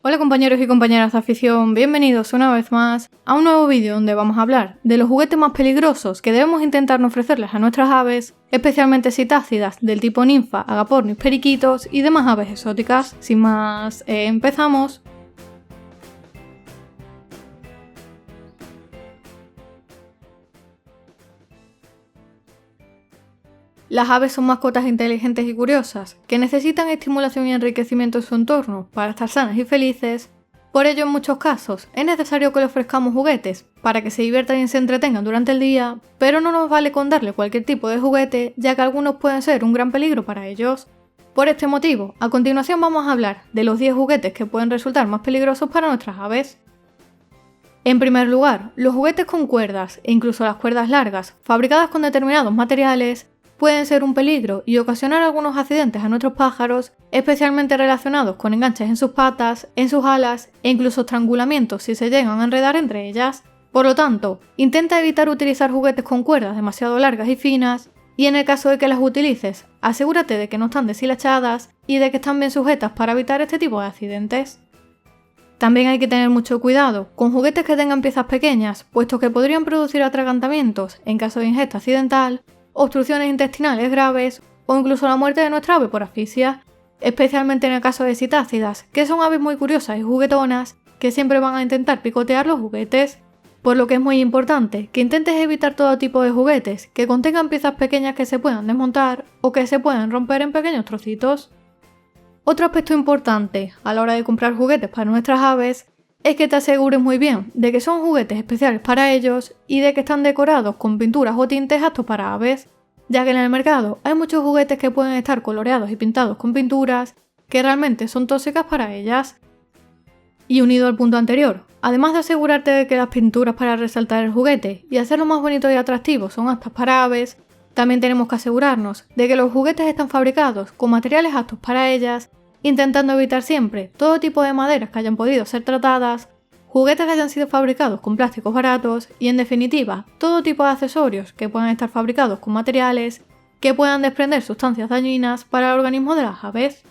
Hola compañeros y compañeras de afición, bienvenidos una vez más a un nuevo vídeo donde vamos a hablar de los juguetes más peligrosos que debemos intentar no ofrecerles a nuestras aves, especialmente citácidas del tipo ninfa, agapornis, periquitos y demás aves exóticas. Sin más, empezamos. Las aves son mascotas inteligentes y curiosas, que necesitan estimulación y enriquecimiento en su entorno para estar sanas y felices. Por ello, en muchos casos, es necesario que le ofrezcamos juguetes para que se diviertan y se entretengan durante el día, pero no nos vale con darle cualquier tipo de juguete, ya que algunos pueden ser un gran peligro para ellos. Por este motivo, a continuación vamos a hablar de los 10 juguetes que pueden resultar más peligrosos para nuestras aves. En primer lugar, los juguetes con cuerdas, e incluso las cuerdas largas, fabricadas con determinados materiales, pueden ser un peligro y ocasionar algunos accidentes a nuestros pájaros, especialmente relacionados con enganches en sus patas, en sus alas e incluso estrangulamientos si se llegan a enredar entre ellas. Por lo tanto, intenta evitar utilizar juguetes con cuerdas demasiado largas y finas, y en el caso de que las utilices, asegúrate de que no están deshilachadas y de que están bien sujetas para evitar este tipo de accidentes. También hay que tener mucho cuidado con juguetes que tengan piezas pequeñas, puesto que podrían producir atragantamientos en caso de ingesta accidental, obstrucciones intestinales graves o incluso la muerte de nuestra ave por asfixia, especialmente en el caso de citácidas, que son aves muy curiosas y juguetonas que siempre van a intentar picotear los juguetes, por lo que es muy importante que intentes evitar todo tipo de juguetes que contengan piezas pequeñas que se puedan desmontar o que se puedan romper en pequeños trocitos. Otro aspecto importante a la hora de comprar juguetes para nuestras aves es que te asegures muy bien de que son juguetes especiales para ellos y de que están decorados con pinturas o tintes aptos para aves, ya que en el mercado hay muchos juguetes que pueden estar coloreados y pintados con pinturas que realmente son tóxicas para ellas. Y unido al punto anterior, además de asegurarte de que las pinturas para resaltar el juguete y hacerlo más bonito y atractivo son aptas para aves, también tenemos que asegurarnos de que los juguetes están fabricados con materiales aptos para ellas, intentando evitar siempre todo tipo de maderas que hayan podido ser tratadas, juguetes que hayan sido fabricados con plásticos baratos y, en definitiva, todo tipo de accesorios que puedan estar fabricados con materiales que puedan desprender sustancias dañinas para el organismo de las aves.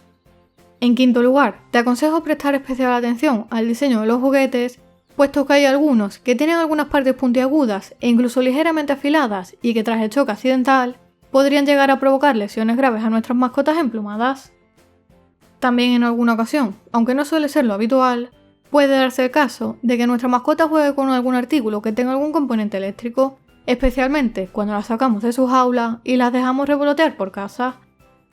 En quinto lugar, te aconsejo prestar especial atención al diseño de los juguetes, puesto que hay algunos que tienen algunas partes puntiagudas e incluso ligeramente afiladas y que tras el choque accidental podrían llegar a provocar lesiones graves a nuestras mascotas emplumadas. También en alguna ocasión, aunque no suele ser lo habitual, puede darse el caso de que nuestra mascota juegue con algún artículo que tenga algún componente eléctrico, especialmente cuando las sacamos de su jaula y las dejamos revolotear por casa.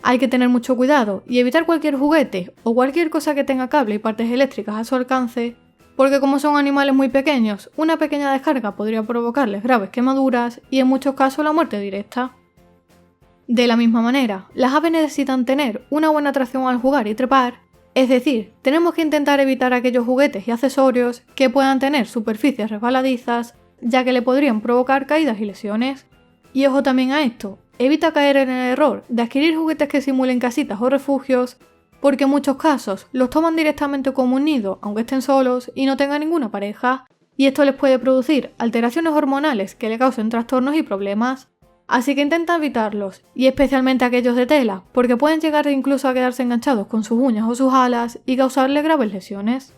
Hay que tener mucho cuidado y evitar cualquier juguete o cualquier cosa que tenga cable y partes eléctricas a su alcance, porque como son animales muy pequeños, una pequeña descarga podría provocarles graves quemaduras y en muchos casos la muerte directa. De la misma manera, las aves necesitan tener una buena atracción al jugar y trepar, es decir, tenemos que intentar evitar aquellos juguetes y accesorios que puedan tener superficies resbaladizas, ya que le podrían provocar caídas y lesiones. Y ojo también a esto, evita caer en el error de adquirir juguetes que simulen casitas o refugios, porque en muchos casos los toman directamente como un nido, aunque estén solos y no tengan ninguna pareja, y esto les puede producir alteraciones hormonales que le causen trastornos y problemas. Así que intenta evitarlos, y especialmente aquellos de tela, porque pueden llegar incluso a quedarse enganchados con sus uñas o sus alas y causarle graves lesiones.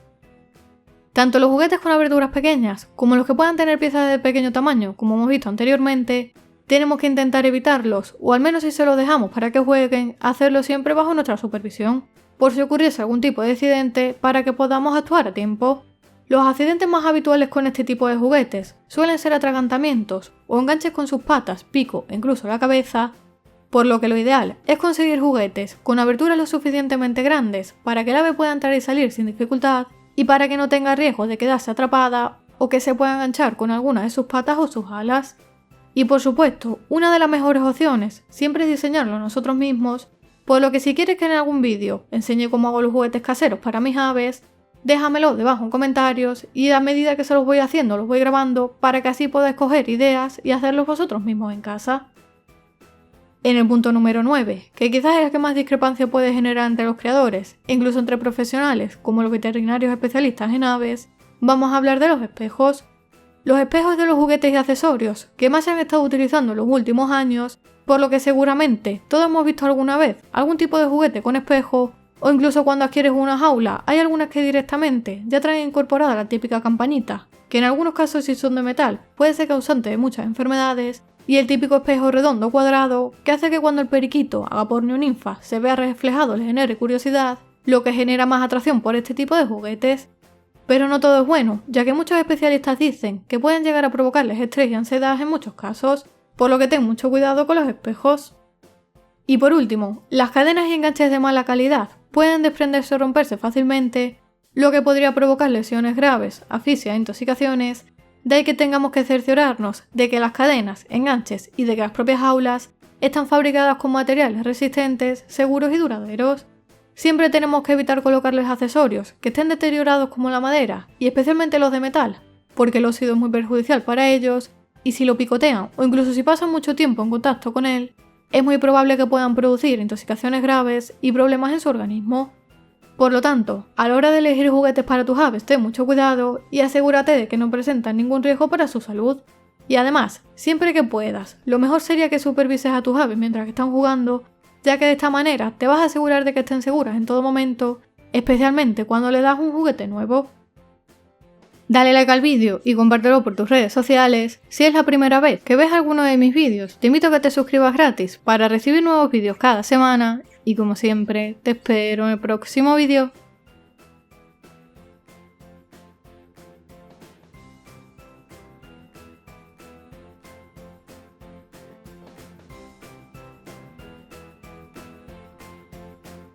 Tanto los juguetes con aberturas pequeñas, como los que puedan tener piezas de pequeño tamaño, como hemos visto anteriormente, tenemos que intentar evitarlos, o al menos si se los dejamos para que jueguen, hacerlo siempre bajo nuestra supervisión, por si ocurriese algún tipo de accidente, para que podamos actuar a tiempo. Los accidentes más habituales con este tipo de juguetes suelen ser atragantamientos o enganches con sus patas, pico e incluso la cabeza, por lo que lo ideal es conseguir juguetes con aberturas lo suficientemente grandes para que el ave pueda entrar y salir sin dificultad y para que no tenga riesgo de quedarse atrapada o que se pueda enganchar con alguna de sus patas o sus alas. Y por supuesto, una de las mejores opciones siempre es diseñarlo nosotros mismos, por lo que si quieres que en algún vídeo enseñe cómo hago los juguetes caseros para mis aves, déjamelo debajo en comentarios y a medida que se los voy haciendo los voy grabando para que así podáis coger ideas y hacerlos vosotros mismos en casa. En el punto número 9, que quizás es el que más discrepancia puede generar entre los creadores, e incluso entre profesionales como los veterinarios especialistas en aves, vamos a hablar de los espejos. Los espejos de los juguetes y accesorios que más se han estado utilizando en los últimos años, por lo que seguramente todos hemos visto alguna vez algún tipo de juguete con espejo O incluso cuando adquieres una jaula, hay algunas que directamente ya traen incorporada la típica campanita, que en algunos casos si son de metal puede ser causante de muchas enfermedades, y el típico espejo redondo cuadrado que hace que cuando el periquito haga porno o ninfa se vea reflejado le genere curiosidad, lo que genera más atracción por este tipo de juguetes. Pero no todo es bueno, ya que muchos especialistas dicen que pueden llegar a provocarles estrés y ansiedad en muchos casos, por lo que ten mucho cuidado con los espejos. Y por último, las cadenas y enganches de mala calidad pueden desprenderse o romperse fácilmente, lo que podría provocar lesiones graves, asfixia e intoxicaciones. De ahí que tengamos que cerciorarnos de que las cadenas, enganches y de que las propias jaulas están fabricadas con materiales resistentes, seguros y duraderos. Siempre tenemos que evitar colocarles accesorios que estén deteriorados como la madera, y especialmente los de metal, porque el óxido es muy perjudicial para ellos, y si lo picotean o incluso si pasan mucho tiempo en contacto con él, es muy probable que puedan producir intoxicaciones graves y problemas en su organismo. Por lo tanto, a la hora de elegir juguetes para tus aves, ten mucho cuidado y asegúrate de que no presentan ningún riesgo para su salud. Y además, siempre que puedas, lo mejor sería que supervises a tus aves mientras que están jugando, ya que de esta manera te vas a asegurar de que estén seguras en todo momento, especialmente cuando le das un juguete nuevo. Dale like al vídeo y compártelo por tus redes sociales. Si es la primera vez que ves alguno de mis vídeos, te invito a que te suscribas gratis para recibir nuevos vídeos cada semana y como siempre, te espero en el próximo vídeo.